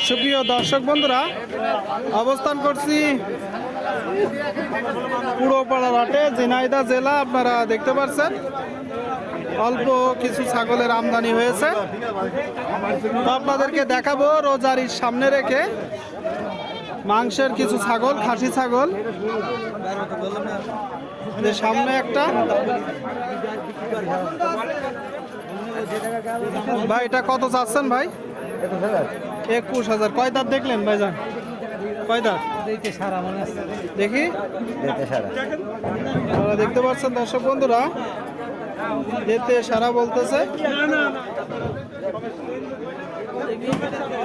সুপ্রিয় দর্শক বন্ধুরা, অবস্থান করছি পুরোপাড়া হাটে, ঝিনাইদহ জেলা। আপনারা দেখতে পাচ্ছেন অল্প কিছু ছাগলের আমদানি হয়েছে, তো আপনাদেরকে দেখাবো রোজারির সামনে রেখে মাংসের কিছু ছাগল, খাসি ছাগল। সামনে একটা ভাই, এটা কত চাচ্ছেন ভাই? 21,000। কয় দাঁত দেখলেন ভাইজান? কয় দাঁত দেখি? আপনারা দেখতে পাচ্ছেন দর্শক বন্ধুরা, যেতে সারা বলতেছে।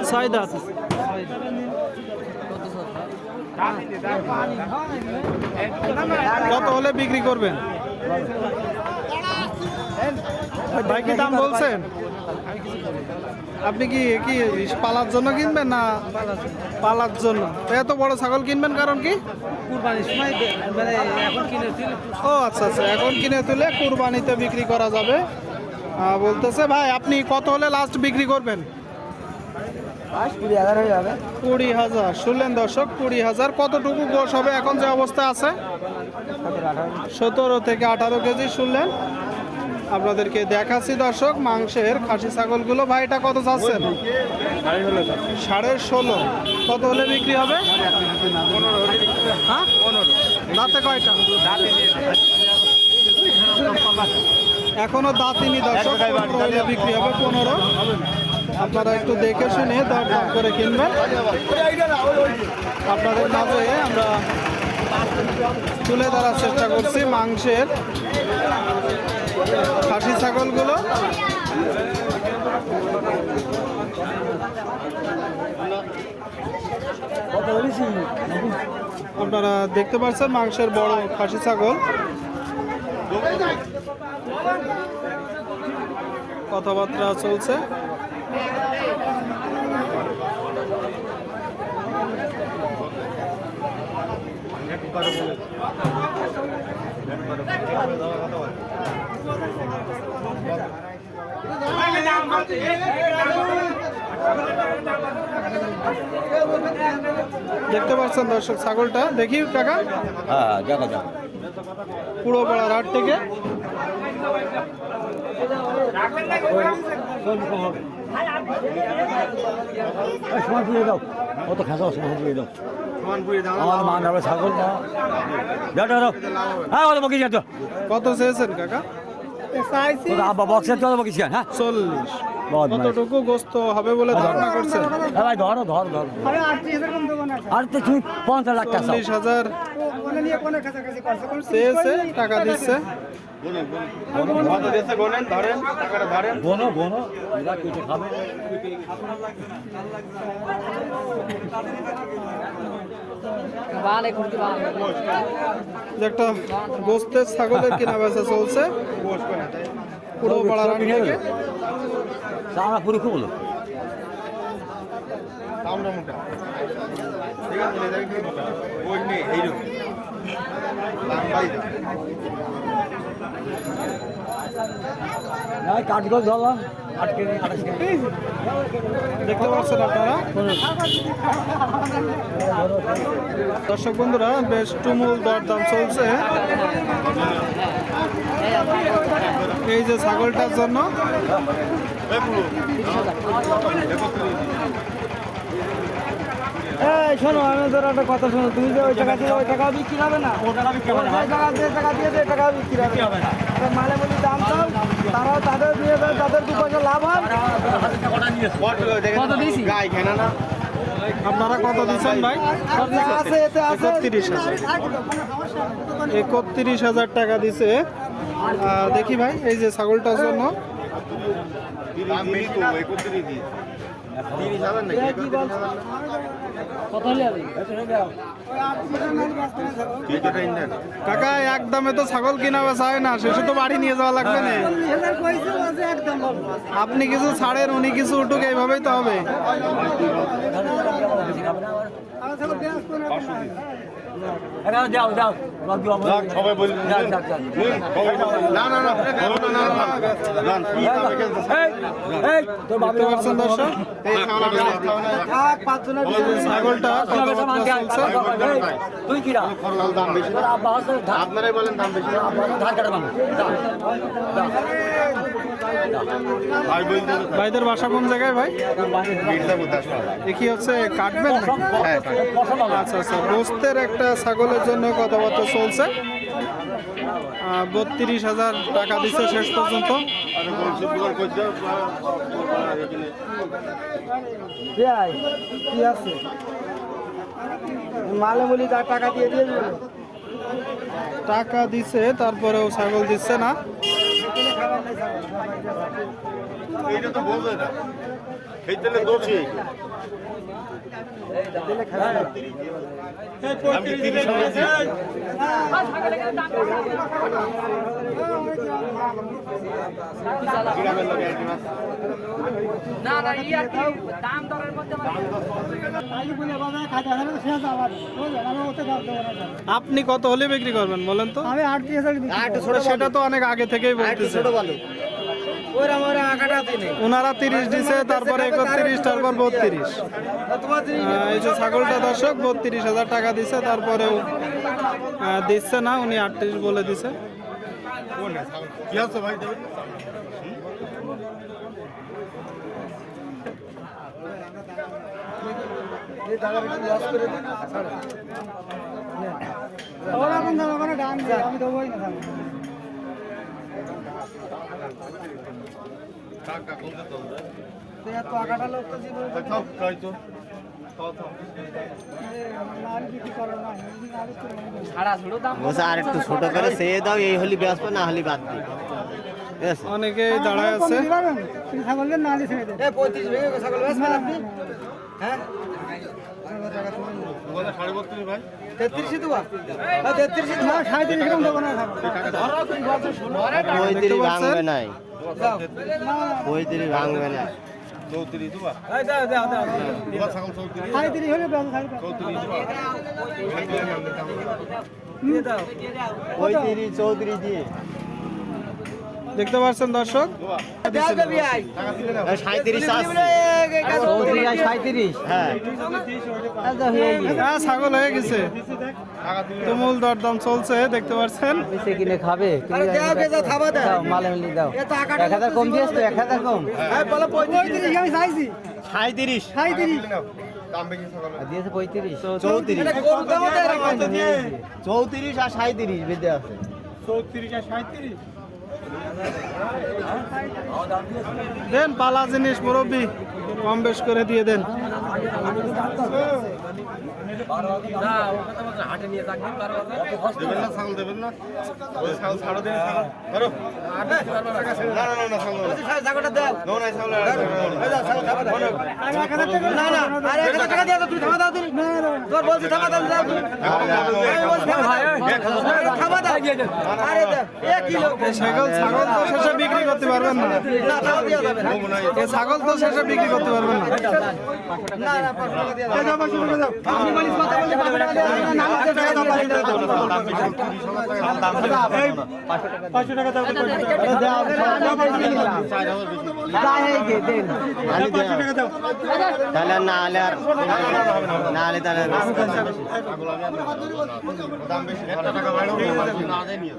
6 দাঁত। কত হলে বিক্রি করবেন ভাই? কি দাম বলছেন? আপনি কি পালার জন্য কিনবেন না পালার জন্য? এত বড় ছাগল কিনবেন কারণ কি? ও আচ্ছা আচ্ছা, এখন কিনে তুলে কুরবানিতে বিক্রি করা যাবে বলতেছে। ভাই আপনি কত হলে লাস্ট বিক্রি করবেন? 20,000। শুনলেন দর্শক, 20,000। কতটুকু গোশ হবে এখন যে অবস্থা আছে? 17 থেকে 18 কেজি। শুনলেন, আপনাদেরকে দেখাচ্ছি দর্শক মাংসের খাসি ছাগলগুলো। ভাই এটা কত চাচ্ছেন? 16.5। কত হলে বিক্রি হবে? 15। দাঁতে কয়টা? এখনো দাঁতিনি দর্শক, 15 হলে বিক্রি হবে। 15। আপনারা একটু দেখে শুনে দরদাম করে কিনবেন। আপনাদের মাঝে আমরা তুলে ধরার চেষ্টা করছি মাংসের খাসি ছাগলগুলো। আপনারা দেখতে পাচ্ছেন মাংসের বড় খাসি ছাগল। কথাবার্তা চলছে। দেখতে পাচ্ছেন দর্শক ছাগলটা, দেখি কাকা। পুরোপাড়ার হাট থেকে কত চেয়েছেন কাকা? 40। কতটুকু গোস্ত হবে বলে ধারণা করছেন? 40,000 চেয়েছে, টাকা দিচ্ছে। একটা গোস্তের ছাগলের কিনা বেচা চলছে পুরো পাড়ার হাট থেকে। দেখতে পাচ্ছেন আপনারা দর্শক বন্ধুরা, বেশ তুমুল দরদাম চলছে এই যে ছাগলটার জন্য। শোনো, আমি তোর একটা কথা শোনো, তুমি যে ওই টাকা দিয়ে ওই টাকা বিক্রি হবে না, টাকা দিয়ে টাকা বিক্রি হবে না। মালে বলি দাম চাও, তারাও তাদের দিয়ে দেয়, তাদের 2 পয়সা লাভ হয়। আপনারা কত দিচ্ছেন ভাই? 31,000 টাকা দিছে। দেখি ভাই, এই যে ছাগলটার জন্য কাকা একদমে তো ছাগল কিনা বেচা হয় না, শেষে তো বাড়ি নিয়ে যাওয়া লাগবে না। আপনি কিছু ছাড়েন, উনি কিছু উঠুক, এইভাবেই তো হবে। যাও যাও সবাই বলি না না না দেখতে পাচ্ছেন দর্শক ছাগলটা কথাবার্তা চলছে। তুই কিরা দাম বেশি আপনারাই বলেন দাম বেশি ভাই বলতে ভাইদের বাসা কোন জায়গায় ভাই? এ কি হচ্ছে কাটবেন নাকি? আচ্ছা আচ্ছা, গোস্তের একটা ছাগলের জন্য কথাবার্তা চলছে। 32,000 টাকা দিচ্ছে শেষ পর্যন্ত। কি আছে মালে বলি তার টাকা দিয়ে দিয়ে টাকা দিছে তারপরেও ছাগল দিচ্ছে না। এইটা তো বলবে না খেতে দোষী আমি 30 না না ইয়ার কি দাম দরের মধ্যে আপনি কত হলে বিক্রি করবেন বলেন তো? আমি 38,000 সেটা তো অনেক আগে থেকেই বলতেছে। ওনারা 30 দিছে, তারপরে 31, তারপর 32। এই যে ছাগলটা দর্শক 32,000 টাকা দিছে, তারপরেও দিচ্ছে না, উনি 38 বলে দিছে। কি আছে ভাই দেবেন আমি দেবোই না টাকা কত তো টাকাটা লোক তো জীবন খাও খাই তো ছাড়া ছোট দাম আর একটু ছোট করে চেয়ে দাও, এই হলি বেসবো না হলি বাদ দিই। ঠিক আছে? অনেকেই দাঁড়ায় আছে। ছাগলের না দিছে 35 ভেঙে ছাগল বেচবেন আপনি? হ্যাঁ ওখানে 32 ভাই 33 দেবা 33 দেবা 37 এরকম দেব না 35 ভাঙবে নাই, যাও 35 ভাঙবে না। 34 দুবা এই দাও দাও দাও দুবা ছাগল 34 37 হলে বেচো 34 দুবা নিয়ে দাও 35 34 দিয়ে দেখতে পাচ্ছেন দর্শক, দাও দেবি আই 37 আছে। 34 আর 37 হ্যাঁ হ্যাঁ ছাগল হয়ে গেছে। তুমুল দরদাম চলছে দেখতে পাচ্ছেন। সে কিনে খাবে আরে দাও বেচা থাবা দাও মালে মিলি দাও এ টাকাটা 1000 কম দিয়েছ তো 1000 কম হ্যাঁ বলো 35 আমি চাইছি 37 37 দাম বেশি ছাগল দিয়েছে 35 34 এটা কোন দামে দেয় রে কত দিয়ে 34 আর 37 বেঁধে আছে। 34 আর 37 দেন পালা জিনিস মুরব্বি, কম বেশ করে দিয়ে দেন। দেবেন না ছাগল দেবেন না ওই ছাগল ছাড়ো দেন ছাগল ধরো না না না ছাগল টাকাটা দাও নো না ছাগল এই দাও ছাগল থাবা দাও না না আরে 1000 টাকা দিয়ে দাও তুই থাবা দাও তুই তোর বলছি থাবা দাও দাও তুই থাবা দাও আরে দাও 1 কিলো ছাগল তো শেষে বিক্রি করতে পারবেন না। না থাবা দিয়া যাবে না এই ছাগল তো শেষে বিক্রি করতে পারবেন না। না না 500 টাকা দিয়ে দাও 500 টাকা দাও আপনি বলিস কথা বলতে পারবেন না না 500 টাকা দাও তাহলে না হলে আর না হলে তাহলে দাম বেশি টাকা বাইরে না দেয় নিয়ে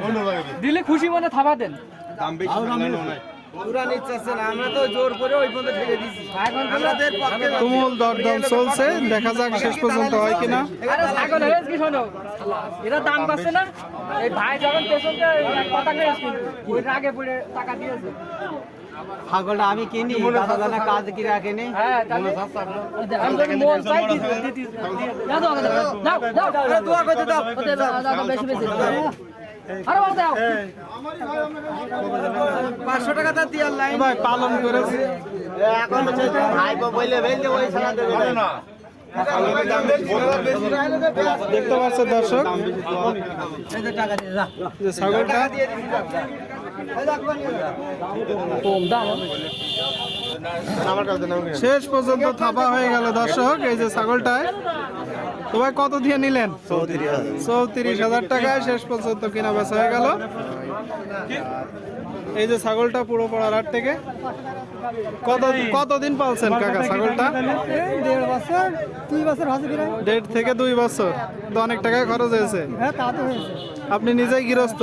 অন্য জায়গায় দিলে খুশি মনে থাবা দেন। দাম বেশি নাই পুরা নিচ্ছে না আমরা তো জোর করে ওই পর্যন্ত ঠেলে দিছি আমাদের পক্ষে তুমুল দরদাম চলছে, দেখা যাক শেষ পর্যন্ত হয় কিনা। আরে ছাগল হয়েছে কি শোনো, এরা দাম পাচ্ছে না। এই ভাই যখন পেছনতে কথা কয়ে ওই আগে পড়ে টাকা দিয়েছে। ছাগলটা আমি কিনি দাদা জানা কাজ কি রাখেনি হ্যাঁ তাহলে আমি তো মন চাই দিতে দাও দাও দাও দাও দোয়া করতে দাও দাও বেশি বেশি আরে বাবা দাও 500 টাকা তার দিয়ার লাইন ভাই পালন করেছে, এখন ভাই বলে বেলতে ওই ছাড়া দেবে না। দেখতে পাচ্ছেন দর্শক টাকা দিয়ে যা যে ছাগলটা কম দাম শেষ পর্যন্ত থাপা হয়ে গেল দর্শক এই যে ছাগলটায়। তো ভাই কত দিয়ে নিলেন? 34,000 টাকায় শেষ পর্যন্ত কিনা বেচা হয়ে গেল। এই যে ছাগলটা পুরো পাড়ার হাট থেকে কতদিন পালছেন কাকা ছাগলটা? 1.5 বছর 2 বছর হয়েছে। 1.5 থেকে 2 বছর। তো অনেক টাকা খরচ হয়েছে। হ্যাঁ তা তো হয়েছে। আপনি নিজেই গৃহস্থ?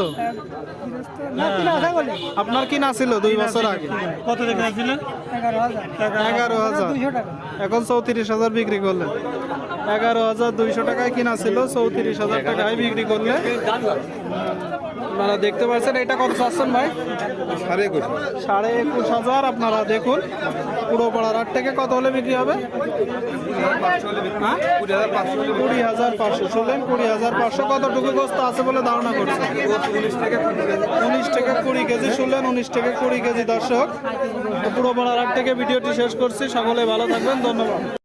আপনার কি না ছিল 2 বছর আগে? কত দেখে আসছিলেন? 11,000 এখন 34,000 বিক্রি করলেন। 11,200 টাকায় কিনা ছিল, 34,000 টাকায় বিক্রি করলে। আপনারা দেখতে পাচ্ছেন এটা কত চাচ্ছেন ভাই? 21,500। আপনারা দেখুন পুরো পাড়ার হাট থেকে কত হলে বিক্রি হবে? 20,500 শুনলেন। 20,500 কতটুকু গোস্ত আছে বলে ধারণা করছে? 19 থেকে 20 কেজি শুনলেন। 19 থেকে 20 কেজি দর্শক। তো পুরো পাড়ার হাট থেকে ভিডিওটি শেষ করছি। সকলে ভালো থাকবেন, ধন্যবাদ।